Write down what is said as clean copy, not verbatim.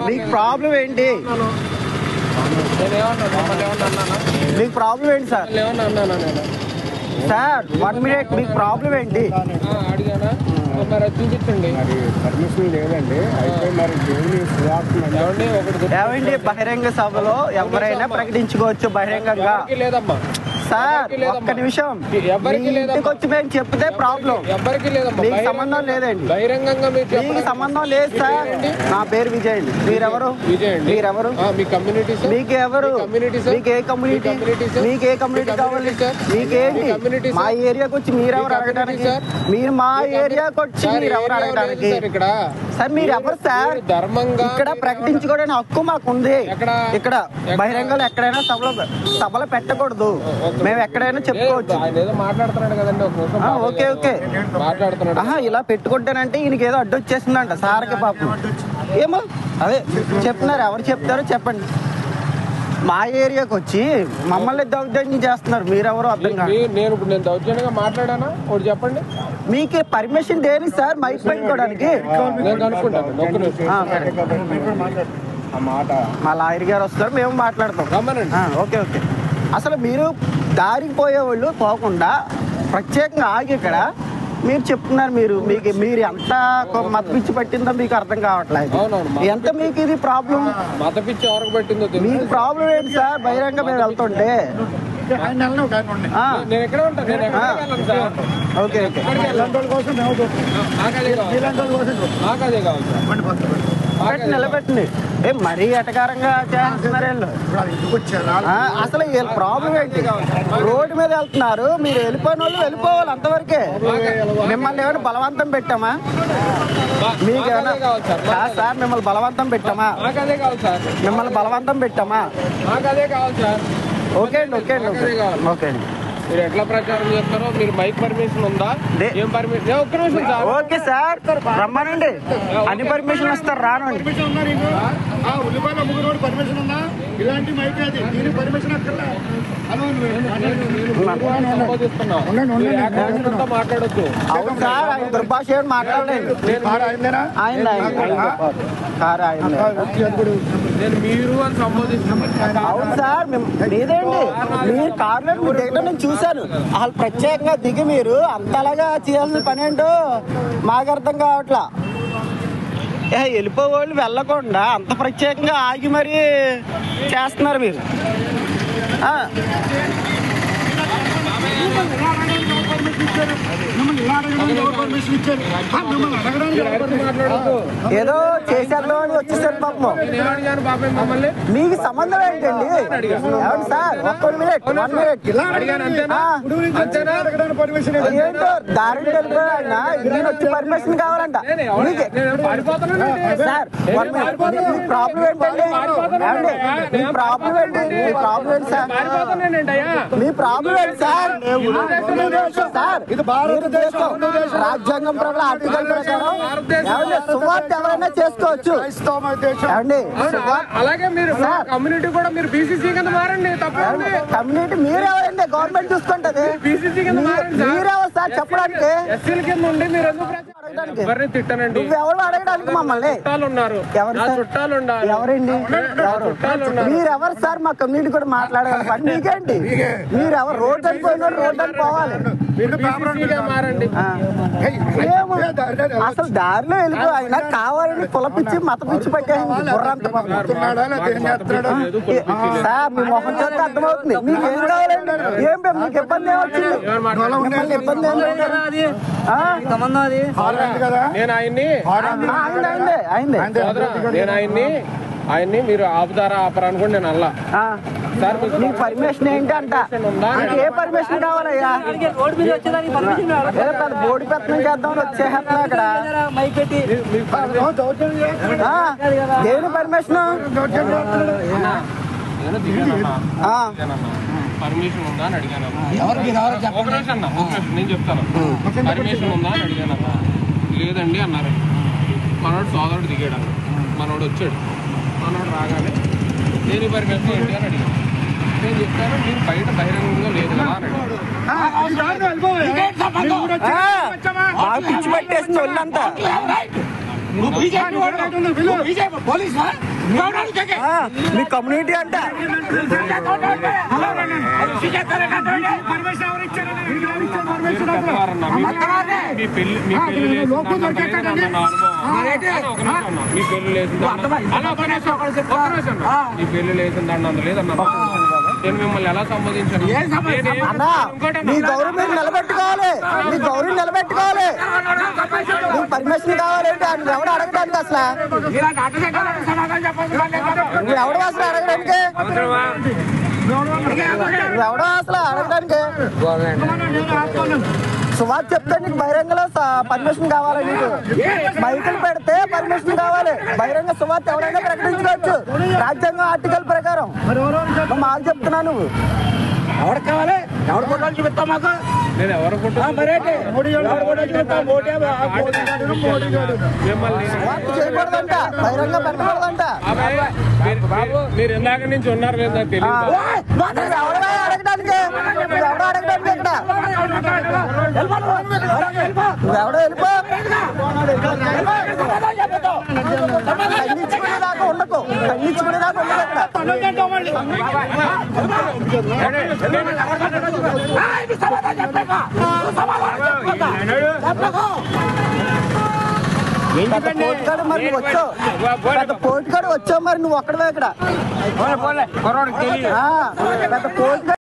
మీకు ప్రాబ్లం ఏంటి? మీకు ప్రాబ్లం ఏంటి సార్? సార్ 1 మినిట్, మీకు ప్రాబ్లం ఏంటి? అడిగానా చూపించండి. పర్మిషన్ లేదండి. అయితే మరి ఏమండి బహిరంగ సభలో ఎవరైనా ప్రకటించుకోవచ్చు బహిరంగంగా. లేదమ్మా సార్ ఒక్క నిమిషం, ఇంటికి వచ్చి మేము చెప్తే ప్రాబ్లం. ఎవరికి లేదమ్మా, మీకు సంబంధం లేదండి. బహిరంగంగా మీకు సంబంధం లేదు సార్. నా పేరు విజయ్ అండి. మీరెవరు? మీరెవరు? మీ కమ్యూనిటీ సార్. మీకు ఎవరు? మీకు ఏ కమ్యూనిటీ? మీకు ఏ కమ్యూనిటీ కావాలి? మీకేంటి? మా ఏరియాకి వచ్చి మీరెవరు అడగడానికి? మీరు మా ఏరియాకి వచ్చి మీరెవరు అడగడానికి? సార్ మీరు ఎవరు సార్? ధర్మంగా ఇక్కడ ప్రకటించుకోవడానికి హక్కు మాకుంది. ఇక్కడ బహిరంగంలో ఎక్కడైనా సభలో పెట్టకూడదు. మేము ఎక్కడైనా చెప్పుకోవచ్చు. మాట్లాడుతున్నాడు కదండి. ఓకే ఓకే మాట్లాడుతున్నాడు. ఇలా పెట్టుకుంటానంటే ఈయనకి ఏదో అడ్డు వచ్చేసిందంట సార్కి పాపం. ఏమో అదే చెప్తున్నారు. ఎవరు చెప్తారో చెప్పండి. మా ఏరియాకి వచ్చి మమ్మల్ని దౌర్జన్యం చేస్తున్నారు. మీరెవరో అర్థం కాదు. నేను ఇప్పుడు దౌర్జన్యంగా మాట్లాడానా? ఒకటి చెప్పండి. మీకు పర్మిషన్ దేనికి సార్ మైక్ పెట్టుకోవడానికి? మా లాయర్ గారు వస్తారు, మేము మాట్లాడతాం. Okay okay. అసలు మీరు దారికి పోయేవాళ్ళు పోకుండా ప్రత్యేకంగా ఆగి ఇక్కడ మీరు చెప్తున్నారు. మీరు ఎంత మత పిచ్చి పట్టిందో మీకు అర్థం కావట్లేదు. ఎంత మీకు ఇది ప్రాబ్లం? మత పిచ్చి ఎవరికి పట్టిందో మీకు ప్రాబ్లం ఏంటి సార్? బహిరంగ మేము వెళ్తుంటే ఓకే ఓకే నిలబెట్టండి. మరీ ఎటకారంగా చేస్తున్నారు వీళ్ళు. అసలు వీళ్ళ ప్రాబ్లం ఏంటి? రోడ్డు మీద వెళ్తున్నారు, మీరు వెళ్ళిపోయిన వాళ్ళు వెళ్ళిపోవాలి అంతవరకే. మిమ్మల్ని ఏమైనా బలవంతం పెట్టామా? మీకేమైనా సార్ మిమ్మల్ని బలవంతం పెట్టామా? మిమ్మల్ని బలవంతం పెట్టామా? ఓకే అండి ఓకే అండి ఓకే అండి. మీరు ఎట్లా ప్రచారం చేస్తారో మీరు మైక్ పర్మిషన్ ఉందా? ఏం పర్మిషన్? ఒక్క నిమిషం సార్. ఓకే సార్ రమ్మనండి. అన్ని పర్మిషన్ ఇస్తారు, రానండి. మాట్లాడొద్దు. అవును సార్, ఆయన దుర్భాష మాట్లాడలేదు. మీరు అని సంబోధిస్తున్నాను. అవును సార్ లేదండి. మీరు కార్లో దిగడం నేను చూశాను. వాళ్ళు ప్రత్యేకంగా దిగి మీరు అంతలాగా చేయాల్సిన పని ఏంటో మాకు అర్థం కావట్లా. వెళ్ళిపోవాళ్ళు వెళ్ళకుండా అంత ప్రత్యేకంగా ఆగి మరీ చేస్తున్నారు మీరు. ఏదో చేసేద్దామని వచ్చేసారు పాపం. మీకు సంబంధం ఏంటండి? ఏమండి సార్ ఒక్క మినిట్ 1 మినిట్. ఏంటో దారి వెళ్ళిపోయినా నేను వచ్చి పర్మిషన్ కావాలంట. సార్ మీ ప్రాబ్లం ఏంటండి? మీ ప్రాబ్లం ఏంటి? మీ ప్రాబ్లం ఏంటి సార్? మీ ప్రాబ్లం ఏంటి సార్? సార్ ఇది భారతదేశం, రాజ్యాంగం ప్రకారం ఆర్టికల్ ప్రకారం సువార్త ఎవరైనా చేసుకోవచ్చు. అలాగే మీరు కమ్యూనిటీ కూడా మీరు బీసీసీ కింద మారండి. కమ్యూనిటీ మీరెవరండి? గవర్నమెంట్ చూసుకుంటది. బీసీసీ కింద మీరెవరు సార్ చెప్పడానికి? ఎస్సీల కింద ఉండి మీరు ఎందుకు ఎవరిని తిట్టనండి? ఎవరు అడగడానికి మమ్మల్ని? చుట్టాలు ఉన్నారు. చుట్టాలు ఉండాలి. ఎవరండి? మీరెవరు సార్? మా కమ్యూనిటీ కూడా మాట్లాడాలి. మీకేంటి? మీరెవరు? రోడ్డు అనుకోండి, రోడ్డు అని పోవాలి. మారండి. అసలు దారిలో వెళ్ళిపో ఆయన కావాలని కులపిచ్చి మత పిచ్చి పట్టేసింది బుర్రంత. సార్ మీ మొహం చేస్తే అర్థమవుతుంది. మీకు ఏం కావాలండి? ఏం మీకు ఇబ్బంది ఏమొచ్చింది? మిమ్మల్ని ఇబ్బంది ఏం నేను ఆయన్ని మీరు ఆపుతారా ఆపరా అనుకోండి. నేను అల్లా సార్ మీకు పర్మిషన్ ఏంటి అంట? ఏ పర్మిషన్ కావాలయ్యా? బోర్డు పెత్తనం చేద్దామని వచ్చేస్తున్నా అక్కడ. దేని పర్మిషన్? పర్మిషన్ ఉందా అని అడిగాను. నేను చెప్తాను. పర్మిషన్ ఉందా అని అడిగాను. లేదండి అన్నారు. మనోడు సోదరుడు దిగాడు. మనోడు వచ్చాడు. మనోడు రాగానే నేను పర్మిషన్ ఏంటి అని అడిగాను. నేను చెప్తాను మీరు బయట బహిరంగంగా లేదు కదా అని పిచ్చి పట్టేసింది ఒళ్ళంతా. మీ కమ్యూనిటీ అంటే మీ పెళ్లి లేదండి లేదన్నా నేను మిమ్మల్ని ఎలా సంపాదించాను అన్నా మీ గౌరవం మీరు నిలబెట్టుకోవాలి, మీ గౌరవం నిలబెట్టుకోవాలి. మీకు పర్మిషన్ కావాలంటే నువ్వు ఎవడు అడగడానికి అసలు, నువ్వు ఎవడు అసలు అడగడానికి, నువ్వు ఎవడో అసలు అడగడానికి. సువార్త చెప్తే నీకు బహిరంగలో పర్మిషన్ కావాలి, నీకు మైకులు పెడితే పర్మిషన్ కావాలి. బహిరంగ సువార్త ఎవరైనా ప్రకటించుకోవచ్చు రాజ్యాంగం ఆర్టికల్ ప్రకారం. మాకు చెప్తున్నా నువ్వు ఎవరికి కావాలి, ఎవరు ఫోటోలు చూపిస్తావు మాకు, నేను ఎవరు చేయకూడదంట, బహిరంగ పెట్టకూడదంట. మీరు ఇందాక నుంచి ఉన్నారు లేదా తెలియదు, ఎవడో అడగడానికి, ఎవడో అడగడానికి ఇక్కడ నువ్వెవడో వెళ్ళిపో. ఖండించుకునేదాకా ఉండకు, ఖండించుకునేదాకా ఉండదు పోటుకాడు. మరి నువ్వు వచ్చావు, పెద్ద పోటుకాడు వచ్చావు, మరి నువ్వు ఒక్కడవే ఇక్కడ పెద్ద పోటుకాడు.